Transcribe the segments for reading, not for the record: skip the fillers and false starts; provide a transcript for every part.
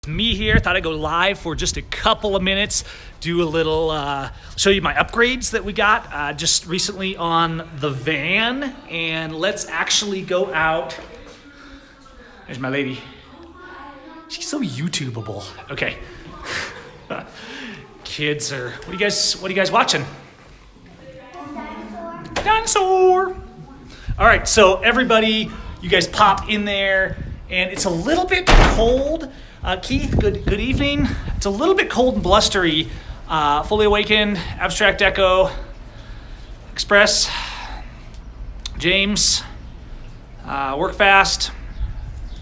Me here, thought I'd go live for just a couple of minutes, do a little, show you my upgrades that we got just recently on the van, and let's actually go out. There's my lady. She's so YouTubeable. Okay. Kids are, what are you guys watching? Dinosaur. All right, so everybody, you guys pop in there, and it's a little bit cold. Keith, good evening. It's a little bit cold and blustery. Fully Awakened, Abstract Echo, Express, James, Work Fast,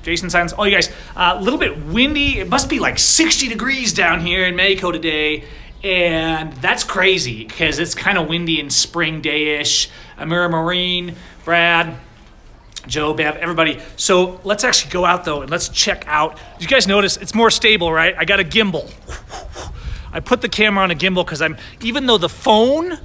Jason Silence. Oh, you guys, a little bit windy. It must be like 60 degrees down here in Mexico today. And that's crazy because it's kind of windy and spring day-ish. Amira Marine, Brad, Joe, Bev, everybody. So let's actually go out though and let's check out. Did you guys notice it's more stable, right? I got a gimbal. I put the camera on a gimbal because even though the phone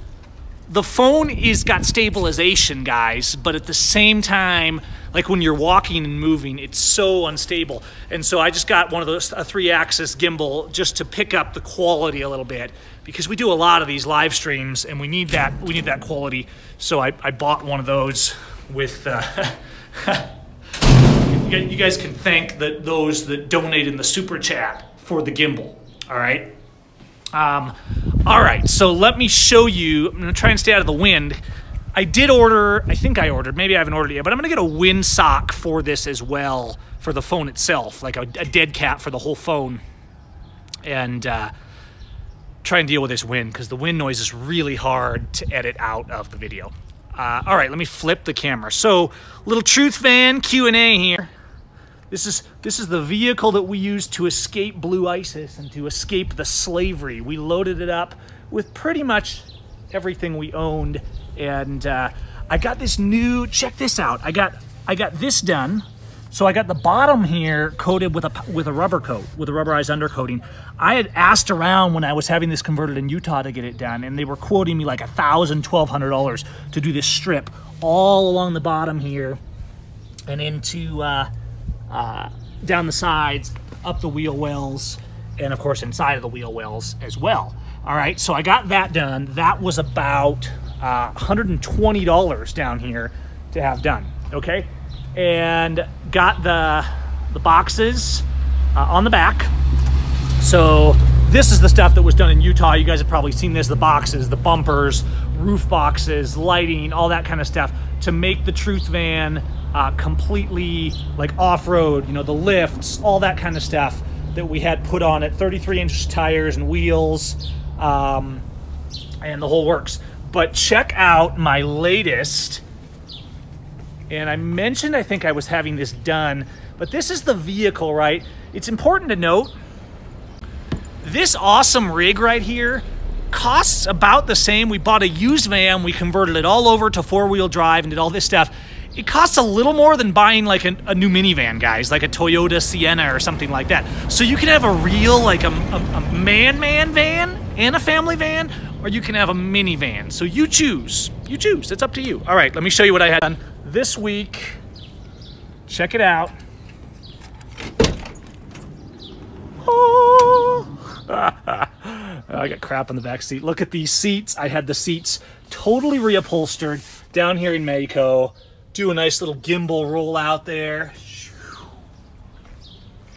is got stabilization, guys, but at the same time, like when you're walking and moving, it's so unstable. And so I just got one of those, a 3-axis gimbal, just to pick up the quality a little bit because we do a lot of these live streams and we need that quality. So I bought one of those with, you guys can thank those that donate in the super chat for the gimbal, all right? All right, so let me show you. I'm gonna try and stay out of the wind. I think I ordered, maybe I haven't ordered it yet, but I'm gonna get a wind sock for this as well, for the phone itself, like a dead cat for the whole phone. And try and deal with this wind, because the wind noise is really hard to edit out of the video. All right, let me flip the camera. So, little Truth Van Q&A here. This is the vehicle that we used to escape Blue ISIS and to escape the slavery. We loaded it up with pretty much everything we owned, and I got this new. Check this out. I got this done. So I got the bottom here coated with a rubber coat, with a rubberized undercoating. I had asked around when I was having this converted in Utah to get it done, and they were quoting me like $1,000, $1,200 to do this strip all along the bottom here and into down the sides, up the wheel wells, and of course inside of the wheel wells as well. All right, so I got that done. That was about $120 down here to have done, okay? And got the boxes on the back. So this is the stuff that was done in Utah. You guys have probably seen this, the boxes, the bumpers, roof boxes, lighting, all that kind of stuff to make the Truth Van completely like off-road, you know, the lifts, all that kind of stuff that we had put on it, 33-inch tires and wheels, and the whole works. But check out my latest. And I mentioned, I think I was having this done, but this is the vehicle, right? It's important to note, this awesome rig right here costs about the same. We bought a used van, we converted it all over to 4-wheel drive and did all this stuff. It costs a little more than buying like a new minivan, guys, like a Toyota Sienna or something like that. So you can have a real, like a man van and a family van, or you can have a minivan. So you choose, it's up to you. All right, let me show you what I had done this week. Check it out. Oh. I got crap in the back seat. Look at these seats. I had the seats totally reupholstered down here in Mexico. Do a nice little gimbal roll out there.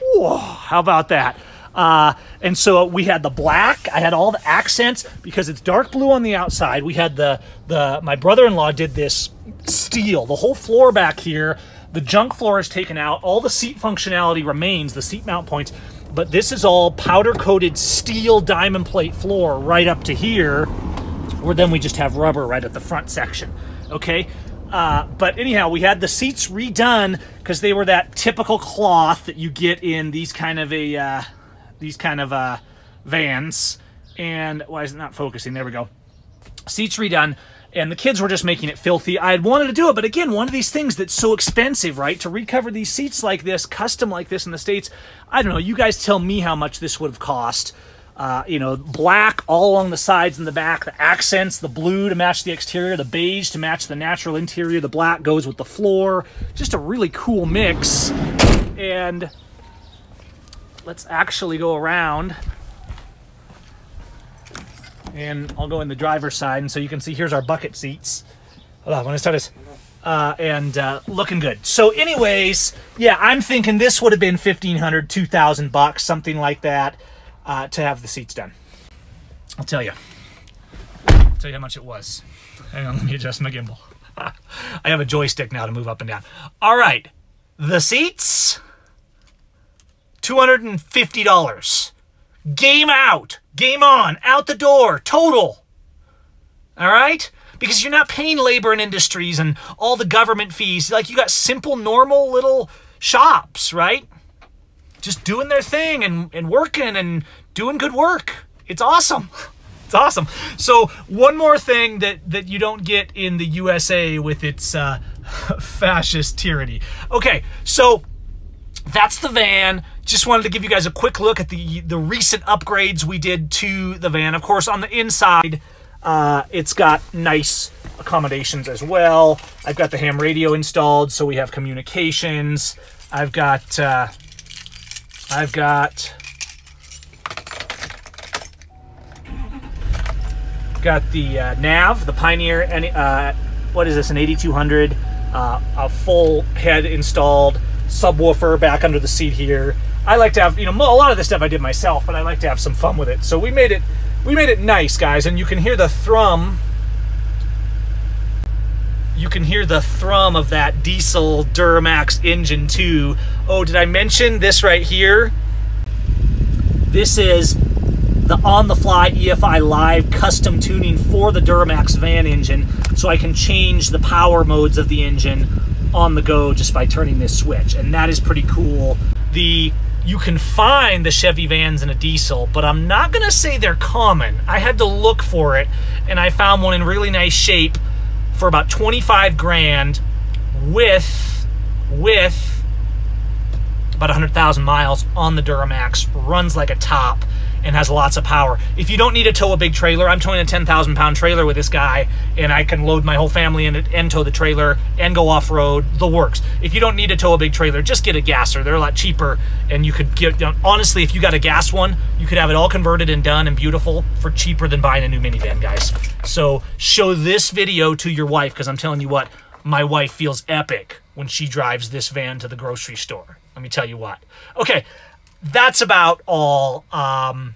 Whoa, how about that? And so we had the black. I had all the accents because it's dark blue on the outside. We had my brother-in-law did this steel, the whole floor back here. The junk floor is taken out. All the seat functionality remains, the seat mount points, but this is all powder-coated steel diamond plate floor right up to here, where then we just have rubber right at the front section, okay? But anyhow, we had the seats redone because they were that typical cloth that you get in these kind of vans. And why is it not focusing? There we go. Seats redone. And the kids were just making it filthy. I had wanted to do it, but again, one of these things that's so expensive, right? To recover these seats like this, custom like this in the States, I don't know. You guys tell me how much this would have cost. You know, black all along the sides and the back, the accents, the blue to match the exterior, the beige to match the natural interior, the black goes with the floor. Just a really cool mix. And let's actually go around. And I'll go in the driver's side, and so you can see here's our bucket seats. Hold on, when I start this. Looking good. So anyways, yeah, I'm thinking this would have been $1,500, $2,000, something like that, to have the seats done. I'll tell you how much it was. Hang on, let me adjust my gimbal. I have a joystick now to move up and down. All right, the seats, $250. Game out, game on, out the door, total. All right? Because you're not paying Labor and Industries and all the government fees. Like, you got simple, normal little shops, right? Just doing their thing and working and doing good work. It's awesome. It's awesome. So one more thing that you don't get in the USA with its fascist tyranny. Okay, so that's the van. Just wanted to give you guys a quick look at the recent upgrades we did to the van. Of course, on the inside, it's got nice accommodations as well. I've got the ham radio installed, so we have communications. I've got the nav, the Pioneer, and what is this, an 8200, a full head installed, subwoofer back under the seat here. I like to have, you know, a lot of this stuff I did myself, but I like to have some fun with it. So we made it nice, guys, and you can hear the thrum. You can hear the thrum of that diesel Duramax engine too. Oh, did I mention this right here? This is the on-the-fly EFI Live custom tuning for the Duramax van engine, so I can change the power modes of the engine on the go just by turning this switch, and that is pretty cool. You can find the Chevy vans in a diesel, but I'm not gonna say they're common. I had to look for it, and I found one in really nice shape for about 25 grand with about 100,000 miles on the Duramax, runs like a top, and has lots of power. If you don't need to tow a big trailer, I'm towing a 10,000-pound trailer with this guy, and I can load my whole family in it and tow the trailer and go off-road, the works. If you don't need to tow a big trailer, just get a gasser. They're a lot cheaper, and you could get, honestly, if you got a gas one, you could have it all converted and done and beautiful for cheaper than buying a new minivan, guys. So show this video to your wife, because I'm telling you what, my wife feels epic when she drives this van to the grocery store. Let me tell you what. Okay, that's about all. I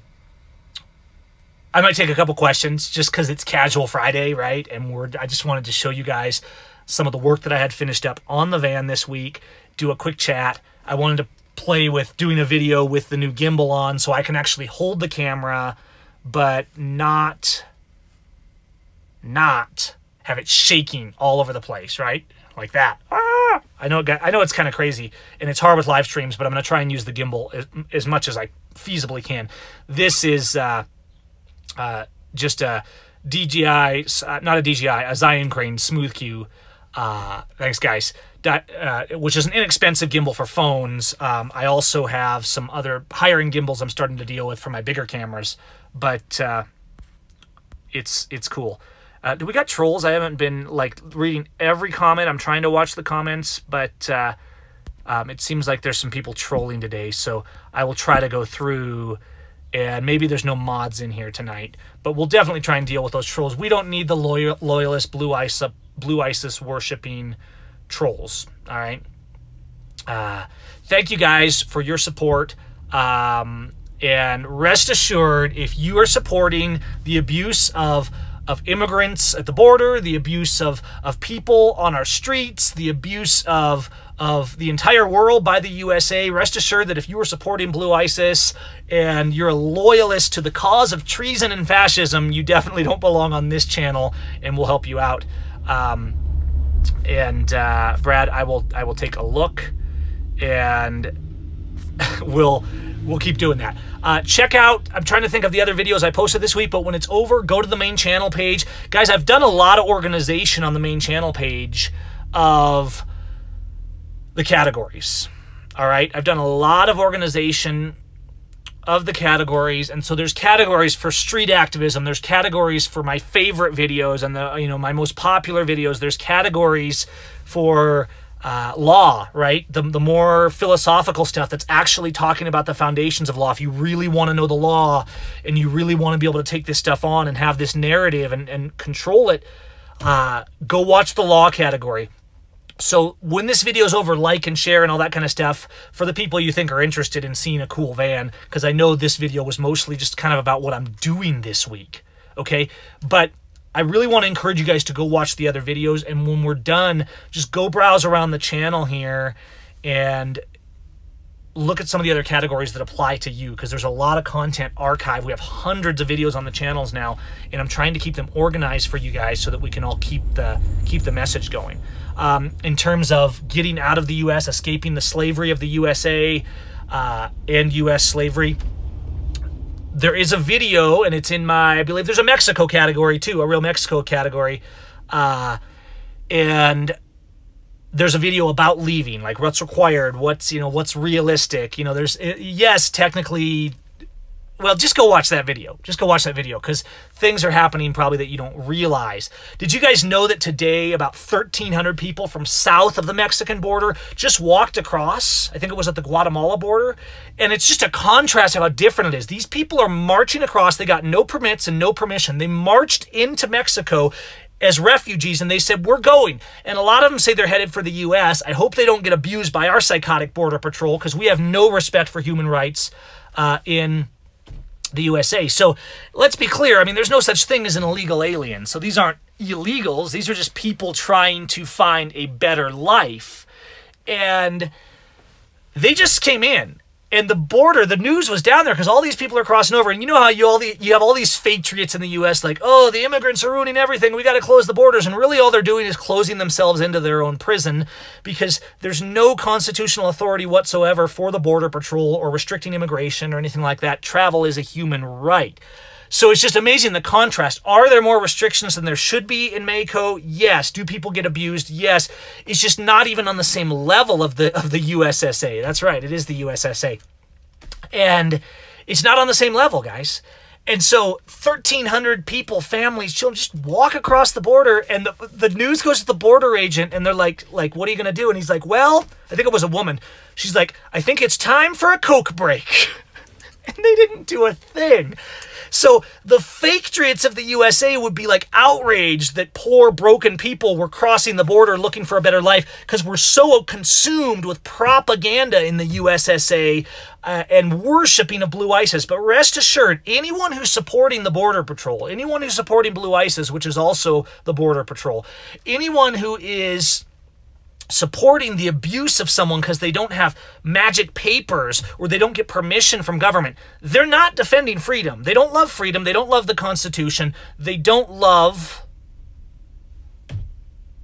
might take a couple questions just because it's Casual Friday, right? And I just wanted to show you guys some of the work that I had finished up on the van this week, do a quick chat. I wanted to play with doing a video with the new gimbal on so I can actually hold the camera, but not have it shaking all over the place, right? Like that. Ah! I know it's kind of crazy, and it's hard with live streams, but I'm going to try and use the gimbal as much as I feasibly can. This is just a DJI, not a DJI, a Zion Crane Smooth Q. Thanks, guys. Which is an inexpensive gimbal for phones. I also have some other higher-end gimbals I'm starting to deal with for my bigger cameras, but it's cool. Do we got trolls? I haven't been like reading every comment. I'm trying to watch the comments, but it seems like there's some people trolling today, so I will try to go through, and maybe there's no mods in here tonight, but we'll definitely try and deal with those trolls. We don't need the loyalist Blue ISIS worshipping trolls, all right? Thank you guys for your support, and rest assured, if you are supporting the abuse of immigrants at the border, the abuse of people on our streets, the abuse of the entire world by the USA, rest assured that if you are supporting Blue ISIS and you're a loyalist to the cause of treason and fascism, you definitely don't belong on this channel, and we'll help you out. Brad, I will take a look, and we'll keep doing that. Check out, I'm trying to think of the other videos I posted this week, but when it's over, go to the main channel page. Guys, I've done a lot of organization on the main channel page of the categories. All right? I've done a lot of organization of the categories, and so there's categories for street activism, there's categories for my favorite videos and my most popular videos, there's categories for law, right? The more philosophical stuff that's actually talking about the foundations of law. If you really want to know the law and you really want to be able to take this stuff on and have this narrative and control it, go watch the law category. So when this video is over, like and share and all that kind of stuff for the people you think are interested in seeing a cool van, because I know this video was mostly just kind of about what I'm doing this week, okay? But I really want to encourage you guys to go watch the other videos, and when we're done, just go browse around the channel here and look at some of the other categories that apply to you, because there's a lot of content archived. We have hundreds of videos on the channels now, and I'm trying to keep them organized for you guys so that we can all keep the message going. In terms of getting out of the U.S., escaping the slavery of the USA and U.S. slavery, there is a video, and it's in my, I believe there's a Mexico category too, a Real Mexico category, and there's a video about leaving, like what's required, what's realistic. There's, yes, technically, well, just go watch that video. Just go watch that video, because things are happening probably that you don't realize. Did you guys know that today about 1,300 people from south of the Mexican border just walked across? I think it was at the Guatemala border. And it's just a contrast of how different it is. These people are marching across. They got no permits and no permission. They marched into Mexico as refugees, and they said, we're going. And a lot of them say they're headed for the U.S. I hope they don't get abused by our psychotic border patrol, because we have no respect for human rights in the USA. So let's be clear. I mean, there's no such thing as an illegal alien. So these aren't illegals. These are just people trying to find a better life. And they just came in. And the border, the news was down there because all these people are crossing over. And you know how you have all these patriots in the U.S. like, oh, the immigrants are ruining everything. We got to close the borders. And really all they're doing is closing themselves into their own prison, because there's no constitutional authority whatsoever for the Border Patrol or restricting immigration or anything like that. Travel is a human right. So it's just amazing the contrast. Are there more restrictions than there should be in Mexico? Yes. Do people get abused? Yes. It's just not even on the same level of the USSA. That's right. It is the USSA. And it's not on the same level, guys. And so 1,300 people, families, children, just walk across the border, and the news goes to the border agent, and they're like, what are you going to do? And he's like, well, I think it was a woman. She's like, I think it's time for a Coke break. And they didn't do a thing. So the patriots of the USA would be like outraged that poor broken people were crossing the border looking for a better life, because we're so consumed with propaganda in the USSA and worshiping of Blue ISIS. But rest assured, anyone who's supporting the Border Patrol, anyone who's supporting Blue ISIS, which is also the Border Patrol, anyone who is supporting the abuse of someone because they don't have magic papers or they don't get permission from government, they're not defending freedom. They don't love freedom. They don't love the Constitution. They don't love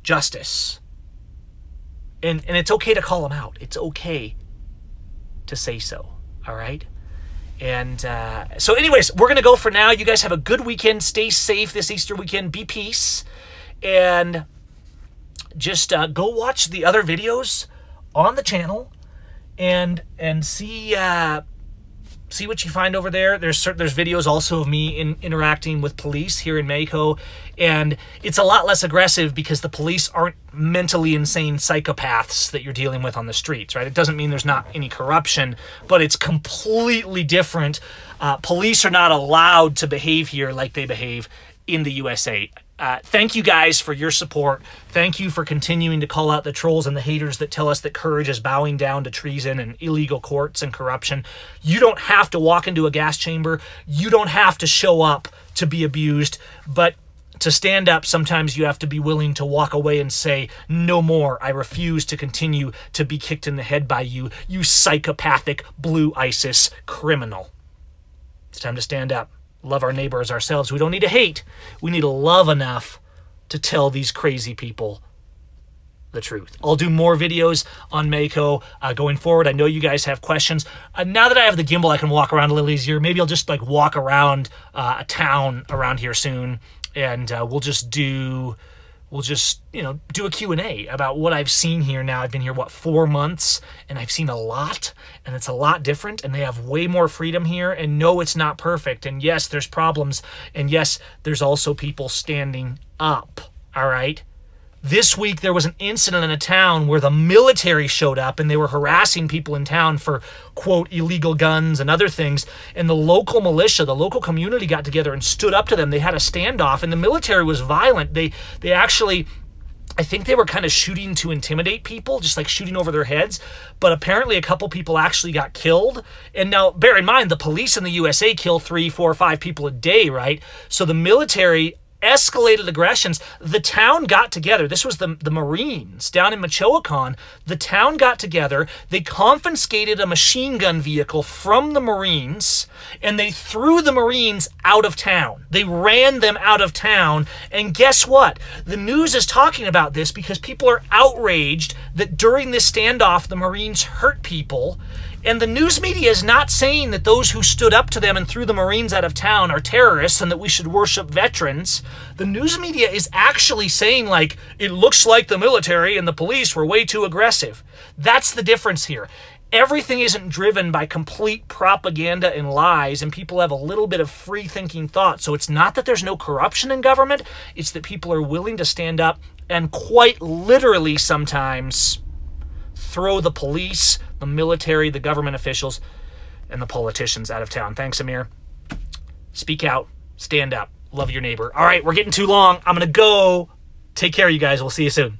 justice. And it's okay to call them out. It's okay to say so, all right? And so anyways, we're going to go for now. You guys have a good weekend. Stay safe this Easter weekend. Be peace. And just go watch the other videos on the channel and see what you find over there. There's videos also of me interacting with police here in Mexico, and it's a lot less aggressive because the police aren't mentally insane psychopaths that you're dealing with on the streets, right? It doesn't mean there's not any corruption, but it's completely different. Police are not allowed to behave here like they behave in the USA. Thank you guys for your support. Thank you for continuing to call out the trolls and the haters that tell us that courage is bowing down to treason and illegal courts and corruption. You don't have to walk into a gas chamber. You don't have to show up to be abused. But to stand up, sometimes you have to be willing to walk away and say, no more. I refuse to continue to be kicked in the head by you, you psychopathic Blue ISIS criminal. It's time to stand up. Love our neighbor as ourselves. We don't need to hate. We need to love enough to tell these crazy people the truth. I'll do more videos on Mexico going forward. I know you guys have questions. Now that I have the gimbal, I can walk around a little easier. Maybe I'll just like walk around a town around here soon, and we'll just do a Q&A about what I've seen here now. I've been here, 4 months, and I've seen a lot, and it's a lot different, and they have way more freedom here, and no, it's not perfect, and yes, there's problems, and yes, there's also people standing up, all right? This week, there was an incident in a town where the military showed up and they were harassing people in town for, quote, illegal guns and other things. And the local militia, the local community got together and stood up to them. They had a standoff, and the military was violent. They actually, I think they were kind of shooting to intimidate people, just like shooting over their heads. But apparently a couple people actually got killed. And now, bear in mind, the police in the USA kill 3, 4, 5 people a day, right? So the military escalated aggressions. The town got together. This was the Marines down in Michoacan. The town got together. They confiscated a machine gun vehicle from the Marines, and they threw the Marines out of town. They ran them out of town. And guess what? The news is talking about this because people are outraged that during this standoff, the Marines hurt people. And the news media is not saying that those who stood up to them and threw the Marines out of town are terrorists and that we should worship veterans. The news media is actually saying, like, it looks like the military and the police were way too aggressive. That's the difference here. Everything isn't driven by complete propaganda and lies, and people have a little bit of free-thinking thought. So it's not that there's no corruption in government. It's that people are willing to stand up and quite literally sometimes throw the police, the military, the government officials, and the politicians out of town. Thanks, Amir. Speak out. Stand up. Love your neighbor. All right, we're getting too long. I'm going to go. Take care, you guys. We'll see you soon.